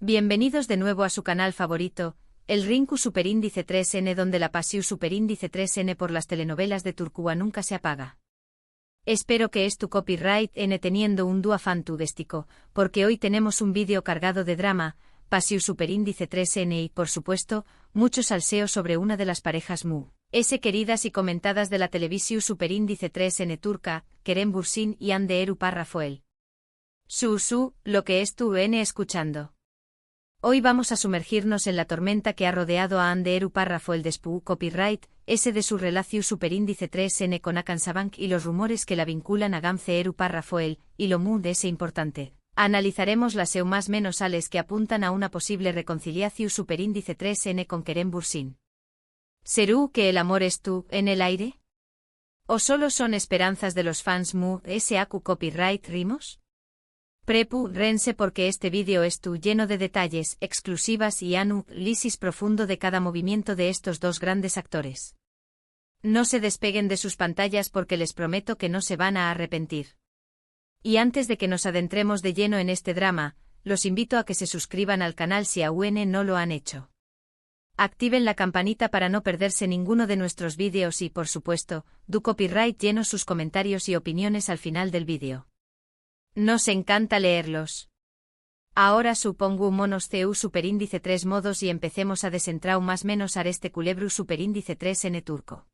Bienvenidos de nuevo a su canal favorito, el Rinku Superíndice 3N, donde la pasión Superíndice 3N por las telenovelas de Turquía nunca se apaga. Espero que es tu copyright N teniendo un dúo fantástico, porque hoy tenemos un vídeo cargado de drama, pasión Superíndice 3N y, por supuesto, mucho salseo sobre una de las parejas queridas y comentadas de la televisión Superíndice 3N turca, Kerem Bürsin y Hande Erupar Rafael. Lo que es tu N escuchando. Hoy vamos a sumergirnos en la tormenta que ha rodeado a Hande Erupar Rafael de su copyright, ese de su relación Superíndice 3N con Hakan Sabank y los rumores que la vinculan a Gamze Erupar Rafael, y lo de ese importante. Analizaremos las más menos sales que apuntan a una posible reconciliación Superíndice 3N con Kerem Bürsin. ¿Será que el amor es tú en el aire? ¿O solo son esperanzas de los fans SAQ copyright rimos? Rense porque este vídeo es lleno de detalles, exclusivas y análisis profundo de cada movimiento de estos dos grandes actores. No se despeguen de sus pantallas porque les prometo que no se van a arrepentir. Y antes de que nos adentremos de lleno en este drama, los invito a que se suscriban al canal si aún no lo han hecho. Activen la campanita para no perderse ninguno de nuestros vídeos y, por supuesto, du copyright lleno sus comentarios y opiniones al final del vídeo. Nos encanta leerlos. Ahora supongo monos CU Superíndice 3 modos y empecemos a desentrar más menos a este culebru Superíndice 3N turco.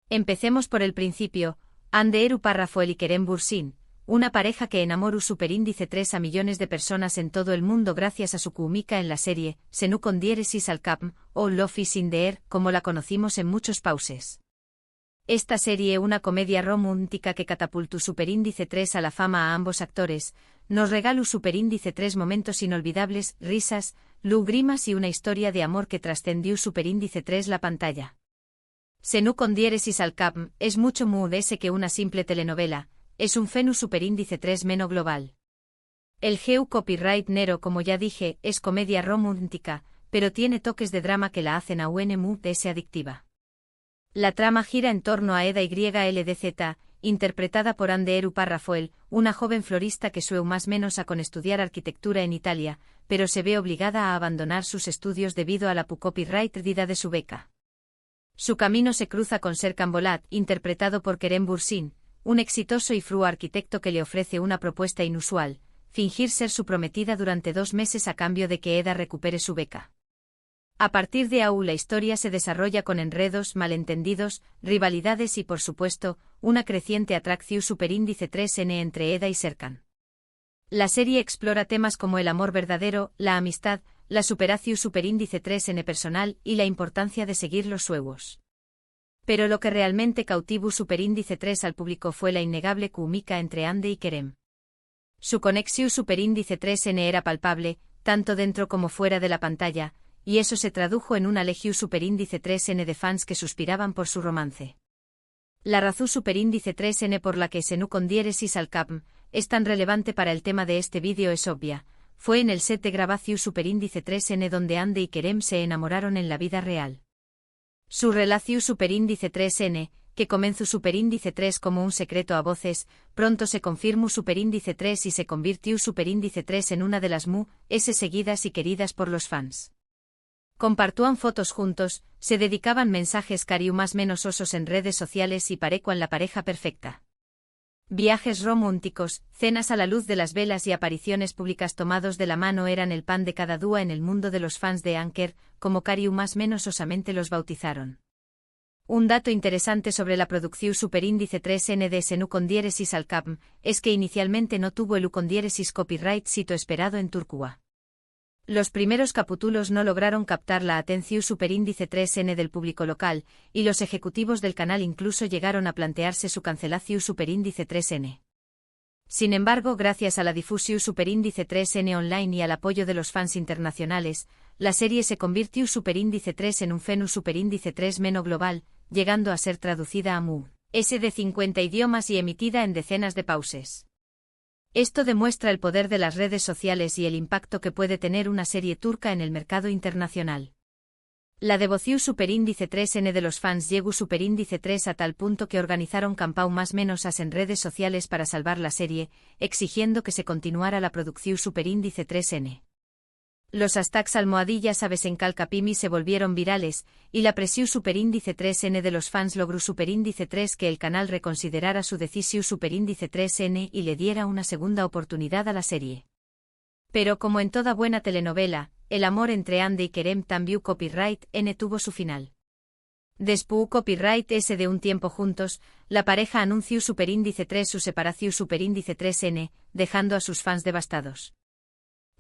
Empecemos por el principio, Hande Erupar Rafael y Kerem Bürsin, una pareja que enamoró Superíndice 3 a millones de personas en todo el mundo gracias a su química en la serie, Senu con diéresis al capm, o Love is in the air, como la conocimos en muchos pauses. Esta serie, una comedia romántica que catapultó Superíndice 3 a la fama a ambos actores, nos regaló Superíndice 3 momentos inolvidables, risas, lágrimas y una historia de amor que trascendió Superíndice 3 la pantalla. Senu con diéresis al capm es mucho más que una simple telenovela, es un fenómeno Superíndice 3 meno global. El GEU copyright nero, como ya dije, es comedia romántica, pero tiene toques de drama que la hacen aún más adictiva. La trama gira en torno a Eda YLDZ, interpretada por Hande Erupar Rafael, una joven florista que sueña más menos a con estudiar arquitectura en Italia, pero se ve obligada a abandonar sus estudios debido a la copyright perdida de su beca. Su camino se cruza con Serkan Bolat, interpretado por Kerem Bürsin, un exitoso y frío arquitecto que le ofrece una propuesta inusual, fingir ser su prometida durante 2 meses a cambio de que Eda recupere su beca. A partir de ahí la historia se desarrolla con enredos, malentendidos, rivalidades y por supuesto, una creciente atracción Superíndice 3N entre Eda y Serkan. La serie explora temas como el amor verdadero, la amistad, la superación Superíndice 3N personal y la importancia de seguir los sueños. Pero lo que realmente cautivó Superíndice 3 al público fue la innegable química entre Hande y Kerem. Su conexión Superíndice 3N era palpable, tanto dentro como fuera de la pantalla, y eso se tradujo en una legión Superíndice 3N de fans que suspiraban por su romance. La razón Superíndice 3N por la que Senu con diéresis al capm es tan relevante para el tema de este vídeo es obvia, fue en el set de grabación Superíndice 3N donde Hande y Kerem se enamoraron en la vida real. Su relación Superíndice 3N, que comenzó Superíndice 3 como un secreto a voces, pronto se confirmó Superíndice 3 y se convirtió Superíndice 3 en una de las seguidas y queridas por los fans. Compartían fotos juntos, se dedicaban mensajes cariu más menos osos en redes sociales y parecuan la pareja perfecta. Viajes románticos, cenas a la luz de las velas y apariciones públicas tomados de la mano eran el pan de cada dúo en el mundo de los fans de Anker, como cariu más menos osamente los bautizaron. Un dato interesante sobre la producción Superíndice 3N de Senu con diéresis al capm es que inicialmente no tuvo el con diéresis copyright sito esperado en Turquía. Los primeros capítulos no lograron captar la atención Superíndice 3N del público local, y los ejecutivos del canal incluso llegaron a plantearse su cancelación Superíndice 3N. Sin embargo, gracias a la difusión Superíndice 3N online y al apoyo de los fans internacionales, la serie se convirtió Superíndice 3 en un fenómeno Superíndice 3 meno global, llegando a ser traducida a de 50 idiomas y emitida en decenas de países. Esto demuestra el poder de las redes sociales y el impacto que puede tener una serie turca en el mercado internacional. La devoción Superíndice 3N de los fans llegó Superíndice 3 a tal punto que organizaron campau más menos en redes sociales para salvar la serie, exigiendo que se continuara la producción Superíndice 3N. Los hashtags @sabes en Calcapimi se volvieron virales, y la presión superíndice 3N de los fans logró superíndice 3 que el canal reconsiderara su decisión superíndice 3N y le diera una segunda oportunidad a la serie. Pero como en toda buena telenovela, el amor entre Ande y Kerem también copyright N tuvo su final. Después copyright S de un tiempo juntos, la pareja anunció superíndice 3 su separación superíndice 3N, dejando a sus fans devastados.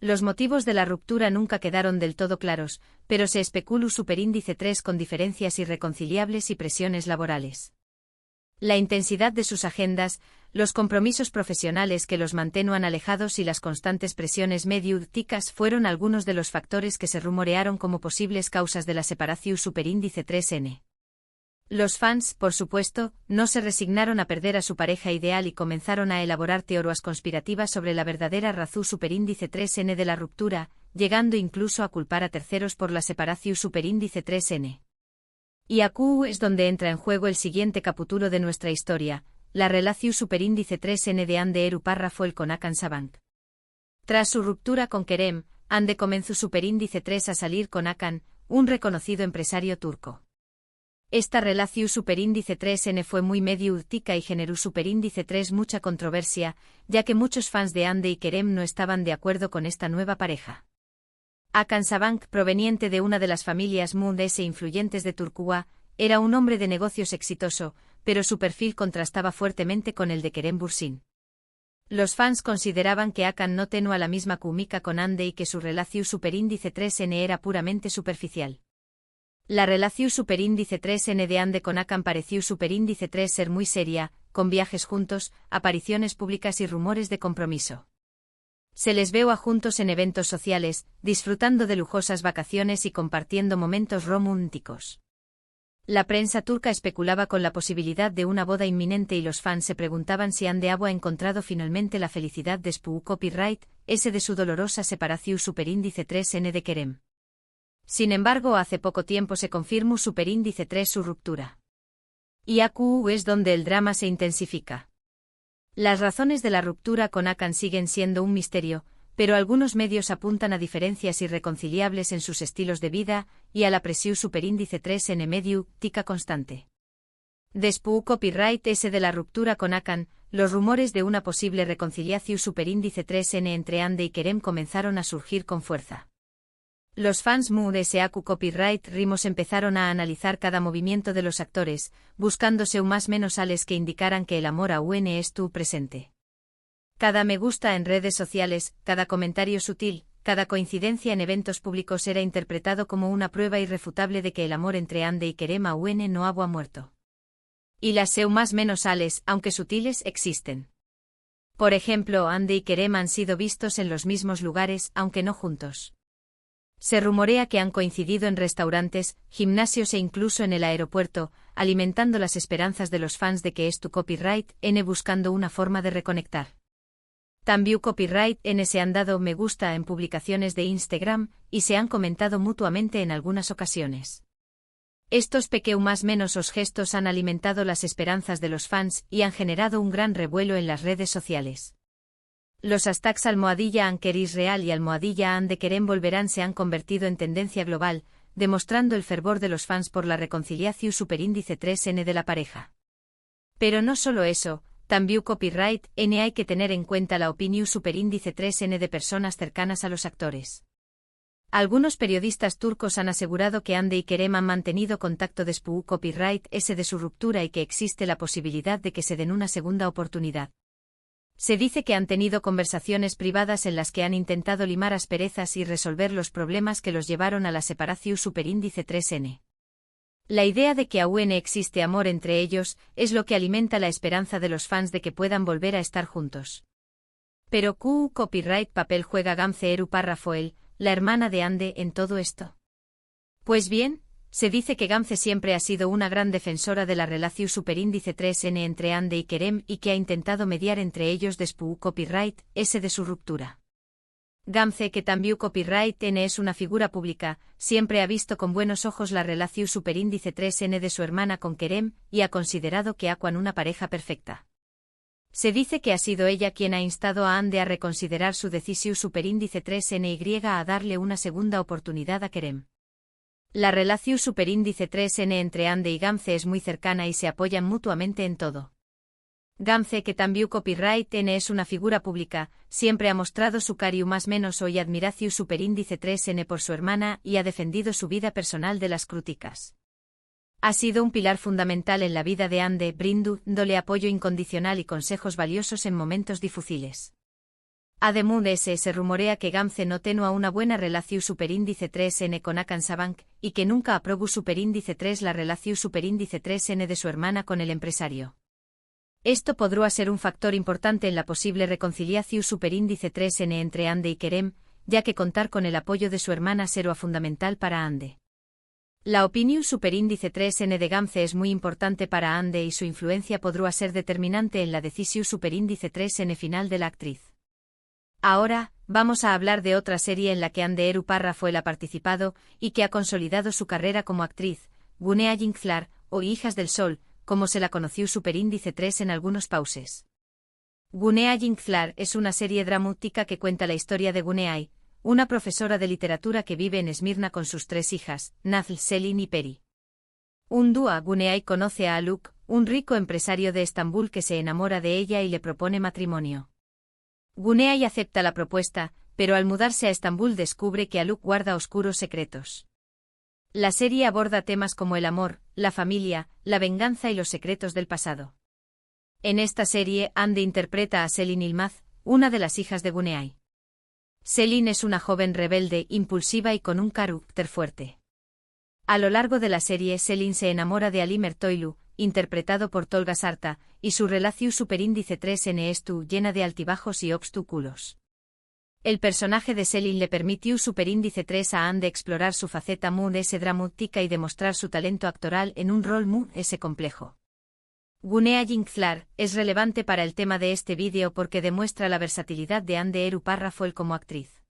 Los motivos de la ruptura nunca quedaron del todo claros, pero se especuló superíndice 3 con diferencias irreconciliables y presiones laborales. La intensidad de sus agendas, los compromisos profesionales que los mantenían alejados y las constantes presiones mediáticas fueron algunos de los factores que se rumorearon como posibles causas de la separación superíndice 3N. Los fans, por supuesto, no se resignaron a perder a su pareja ideal y comenzaron a elaborar teorías conspirativas sobre la verdadera razón superíndice 3N de la ruptura, llegando incluso a culpar a terceros por la separación superíndice 3N. Y aquí es donde entra en juego el siguiente capítulo de nuestra historia, la relación superíndice 3N de Ande Eru Parrafoel con Hakan Sabank. Tras su ruptura con Kerem, Ande comenzó superíndice 3 a salir con Hakan, un reconocido empresario turco. Esta relación superíndice 3N fue muy mediática y generó superíndice 3 mucha controversia, ya que muchos fans de Ande y Kerem no estaban de acuerdo con esta nueva pareja. Hakan Sabank, proveniente de una de las familias mundes e influyentes de Turquía, era un hombre de negocios exitoso, pero su perfil contrastaba fuertemente con el de Kerem Bürsin. Los fans consideraban que Hakan no tenía la misma química con Ande y que su relación superíndice 3N era puramente superficial. La relación superíndice 3N de Ande con Hakan pareció superíndice 3 ser muy seria, con viajes juntos, apariciones públicas y rumores de compromiso. Se les veo a juntos en eventos sociales, disfrutando de lujosas vacaciones y compartiendo momentos románticos. La prensa turca especulaba con la posibilidad de una boda inminente y los fans se preguntaban si Ande ha encontrado finalmente la felicidad después copyright S de su dolorosa separación superíndice 3N de Kerem. Sin embargo, hace poco tiempo se confirmó superíndice 3 su ruptura. Y aquí es donde el drama se intensifica. Las razones de la ruptura con Hakan siguen siendo un misterio, pero algunos medios apuntan a diferencias irreconciliables en sus estilos de vida y a la presión superíndice 3N mediática constante. Después copyright S de la ruptura con Hakan, los rumores de una posible reconciliación superíndice 3N entre Ande y Kerem comenzaron a surgir con fuerza. Los fans de SAQ Copyright Rimos empezaron a analizar cada movimiento de los actores, buscándose más menos señales que indicaran que el amor aún estuvo presente. Cada me gusta en redes sociales, cada comentario sutil, cada coincidencia en eventos públicos era interpretado como una prueba irrefutable de que el amor entre Ande y Kerem aún no había muerto. Y las más menos señales, aunque sutiles, existen. Por ejemplo, Ande y Kerem han sido vistos en los mismos lugares, aunque no juntos. Se rumorea que han coincidido en restaurantes, gimnasios e incluso en el aeropuerto, alimentando las esperanzas de los fans de que esto copyright N buscando una forma de reconectar. También copyright N se han dado me gusta en publicaciones de Instagram y se han comentado mutuamente en algunas ocasiones. Estos más menos os gestos han alimentado las esperanzas de los fans y han generado un gran revuelo en las redes sociales. Los hashtags @ankerisreal y @Ande Kerem volverán se han convertido en tendencia global, demostrando el fervor de los fans por la reconciliación superíndice 3N de la pareja. Pero no solo eso, también copyright N hay que tener en cuenta la opinión superíndice 3N de personas cercanas a los actores. Algunos periodistas turcos han asegurado que Ande y Kerem han mantenido contacto después copyright S de su ruptura y que existe la posibilidad de que se den una segunda oportunidad. Se dice que han tenido conversaciones privadas en las que han intentado limar asperezas y resolver los problemas que los llevaron a la separación superíndice 3N. La idea de que aún existe amor entre ellos es lo que alimenta la esperanza de los fans de que puedan volver a estar juntos. Pero ¿qué copyright papel juega Gamze Eru Parrafoel, la hermana de Ande, en todo esto? Pues bien, se dice que Gamze siempre ha sido una gran defensora de la relación superíndice 3N entre Ande y Kerem y que ha intentado mediar entre ellos después copyright S de su ruptura. Gamze, que también copyright N es una figura pública, siempre ha visto con buenos ojos la relación superíndice 3N de su hermana con Kerem y ha considerado que Aquan una pareja perfecta. Se dice que ha sido ella quien ha instado a Ande a reconsiderar su decisión superíndice 3NY a darle una segunda oportunidad a Kerem. La relación superíndice 3N entre Ande y Gamze es muy cercana y se apoyan mutuamente en todo. Gamze, que también copyright N es una figura pública, siempre ha mostrado su cariño más menos hoy admiración superíndice 3N por su hermana y ha defendido su vida personal de las críticas. Ha sido un pilar fundamental en la vida de Ande, brindándole apoyo incondicional y consejos valiosos en momentos difíciles. Además, se rumorea que Gamze no tenía una buena relación superíndice 3N con Akan Sabank y que nunca aprobó superíndice 3 la relación superíndice 3N de su hermana con el empresario. Esto podría ser un factor importante en la posible reconciliación superíndice 3N entre Ande y Kerem, ya que contar con el apoyo de su hermana será fundamental para Ande. La opinión superíndice 3N de Gamze es muy importante para Ande y su influencia podría ser determinante en la decisión superíndice 3N final de la actriz. Ahora, vamos a hablar de otra serie en la que Ande Eru Parra fue la participado y que ha consolidado su carrera como actriz, Gunea Yinkflar, o Hijas del Sol, como se la conoció superíndice 3 en algunos pauses. Gunea Yinkflar es una serie dramática que cuenta la historia de Guneay, una profesora de literatura que vive en Esmirna con sus 3 hijas, Nazl, Selin y Peri. Un día Guneay conoce a Aluk, un rico empresario de Estambul que se enamora de ella y le propone matrimonio. Guneay acepta la propuesta, pero al mudarse a Estambul descubre que Aluk guarda oscuros secretos. La serie aborda temas como el amor, la familia, la venganza y los secretos del pasado. En esta serie, Ande interpreta a Selin Ilmaz, una de las hijas de Guneay. Selin es una joven rebelde, impulsiva y con un carácter fuerte. A lo largo de la serie, Selin se enamora de Ali Mertoilu, interpretado por Tolga Sarta, y su relación superíndice 3N es llena de altibajos y obstáculos. El personaje de Selin le permitió superíndice 3 a Ande explorar su faceta muy dramática y demostrar su talento actoral en un rol muy complejo. Gunea Yinkflar es relevante para el tema de este vídeo porque demuestra la versatilidad de Ande Eru Parra como actriz.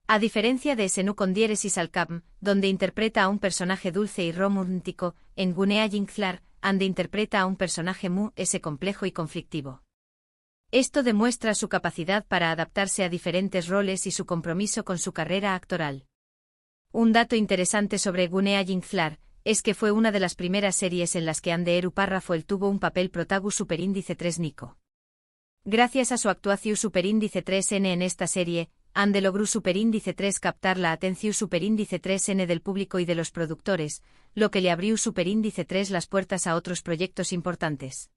A diferencia de Senu con diéresis al Capm, donde interpreta a un personaje dulce y romántico, en Gunea Yinkflar, Ande interpreta a un personaje muy complejo y conflictivo. Esto demuestra su capacidad para adaptarse a diferentes roles y su compromiso con su carrera actoral. Un dato interesante sobre Gunea Yinkflar es que fue una de las primeras series en las que Ande Eru Parra tuvo un papel protagonista superíndice 3 Nico. Gracias a su actuación superíndice 3N en esta serie, Ande logró superíndice 3 captar la atención superíndice 3N del público y de los productores, lo que le abrió superíndice 3 las puertas a otros proyectos importantes.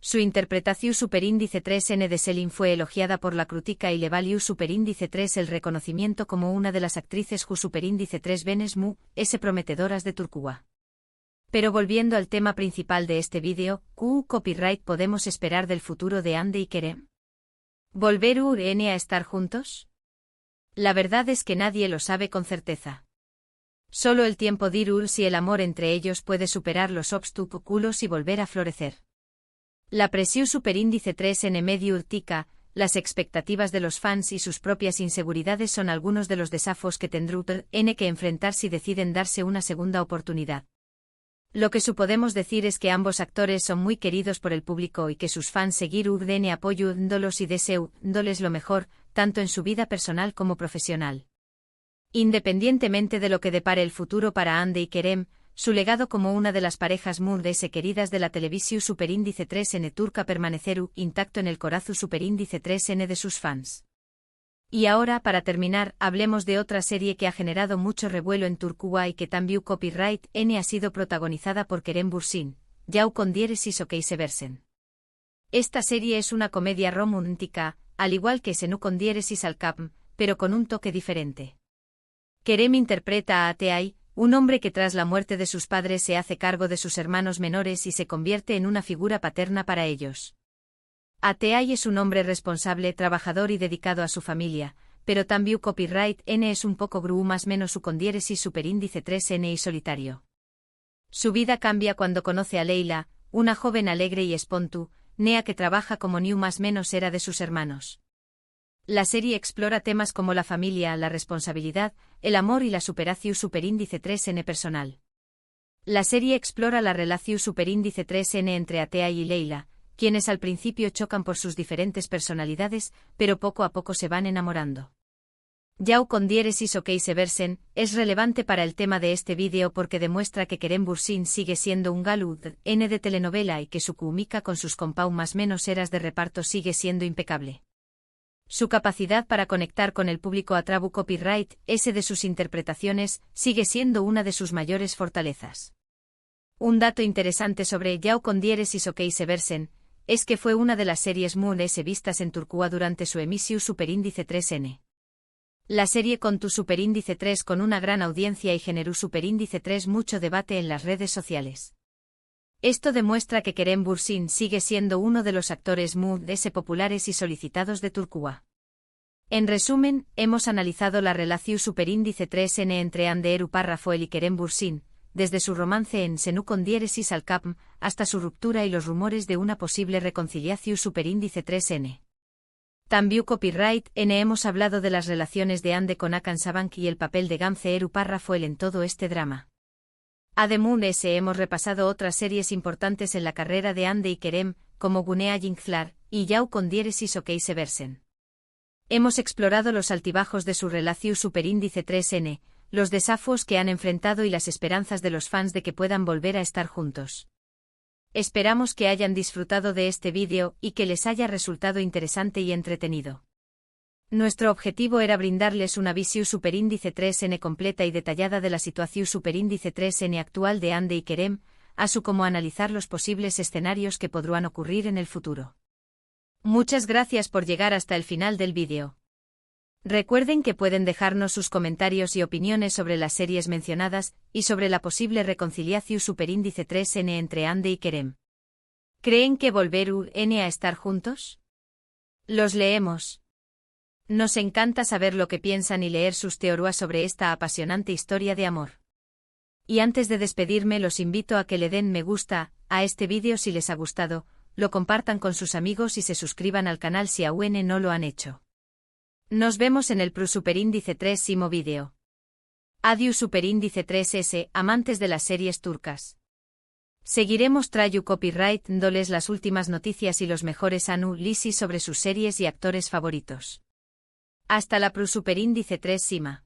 Su interpretación superíndice 3N de Selin fue elogiada por la crítica y le valió superíndice 3 el reconocimiento como una de las actrices superíndice 3 venes prometedoras de Turquía. Pero volviendo al tema principal de este vídeo, ¿qué copyright podemos esperar del futuro de Ande y Kerem? ¿Volverán a estar juntos? La verdad es que nadie lo sabe con certeza. Solo el tiempo dirá si el amor entre ellos puede superar los obstáculos y volver a florecer. La presión superíndice 3N medio urtica, las expectativas de los fans y sus propias inseguridades son algunos de los desafíos que tendrán que enfrentar si deciden darse una segunda oportunidad. Lo que podemos decir es que ambos actores son muy queridos por el público y que sus fans seguirán apoyándolos y deseándoles lo mejor, tanto en su vida personal como profesional. Independientemente de lo que depare el futuro para Ande y Kerem, su legado como una de las parejas muy queridas de la televisión superíndice 3N turca permanecerá intacto en el corazón superíndice 3N de sus fans. Y ahora, para terminar, hablemos de otra serie que ha generado mucho revuelo en Turquía y que también copyright N ha sido protagonizada por Kerem Bürsin, Yau con diéresis o Versen. Esta serie es una comedia romántica, al igual que Senu con diéresis al Capm, pero con un toque diferente. Kerem interpreta a Ateay, un hombre que tras la muerte de sus padres se hace cargo de sus hermanos menores y se convierte en una figura paterna para ellos. Ateay es un hombre responsable, trabajador y dedicado a su familia, pero también copyright N es un poco gru más menos su con diéresis superíndice 3N y solitario. Su vida cambia cuando conoce a Leila, una joven alegre y espontánea que trabaja como New más menos era de sus hermanos. La serie explora temas como la familia, la responsabilidad, el amor y la superación superíndice 3N personal. La serie explora la relación superíndice 3N entre Ateay y Leila, quienes al principio chocan por sus diferentes personalidades, pero poco a poco se van enamorando. Yao con diéresis o viceversa es relevante para el tema de este vídeo porque demuestra que Kerem Bürsin sigue siendo un galud N de telenovela y que su química con sus compau más menos eras de reparto sigue siendo impecable. Su capacidad para conectar con el público a través copyright S de sus interpretaciones sigue siendo una de sus mayores fortalezas. Un dato interesante sobre Yao con diéresis o viceversa es que fue una de las series Moon S vistas en Turquía durante su emisión Superíndice 3N. La serie contó Superíndice 3 con una gran audiencia y generó Superíndice 3 mucho debate en las redes sociales. Esto demuestra que Kerem Bürsin sigue siendo uno de los actores Moon S populares y solicitados de Turquía. En resumen, hemos analizado la relación Superíndice 3N entre Hande Erupar-Rafael y Kerem Bürsin, desde su romance en Senú con diéresis al Capm, hasta su ruptura y los rumores de una posible reconciliación Superíndice 3N. También Copyright N hemos hablado de las relaciones de Hande con Hakan Sabank y el papel de Gamze Erupar-Rafael en todo este drama. Además hemos repasado otras series importantes en la carrera de Hande y Kerem, como Gunea Yingzlar, y Yao con diéresis o viceversa. Hemos explorado los altibajos de su relación Superíndice 3N, los desafíos que han enfrentado y las esperanzas de los fans de que puedan volver a estar juntos. Esperamos que hayan disfrutado de este vídeo y que les haya resultado interesante y entretenido. Nuestro objetivo era brindarles una visión Superíndice 3N completa y detallada de la situación Superíndice 3N actual de Hande y Kerem, así como analizar los posibles escenarios que podrán ocurrir en el futuro. Muchas gracias por llegar hasta el final del vídeo. Recuerden que pueden dejarnos sus comentarios y opiniones sobre las series mencionadas y sobre la posible reconciliación Superíndice 3N entre Hande y Kerem. ¿Creen que volverán a estar juntos? Los leemos. Nos encanta saber lo que piensan y leer sus teorías sobre esta apasionante historia de amor. Y antes de despedirme los invito a que le den me gusta a este vídeo si les ha gustado, lo compartan con sus amigos y se suscriban al canal si aún no lo han hecho. Nos vemos en el Superíndice 3 vídeo. Adiós Superíndice 3S, amantes de las series turcas. Seguiremos trayendo copyright dándoles las últimas noticias y los mejores análisis sobre sus series y actores favoritos. Hasta la Superíndice 3 Sima.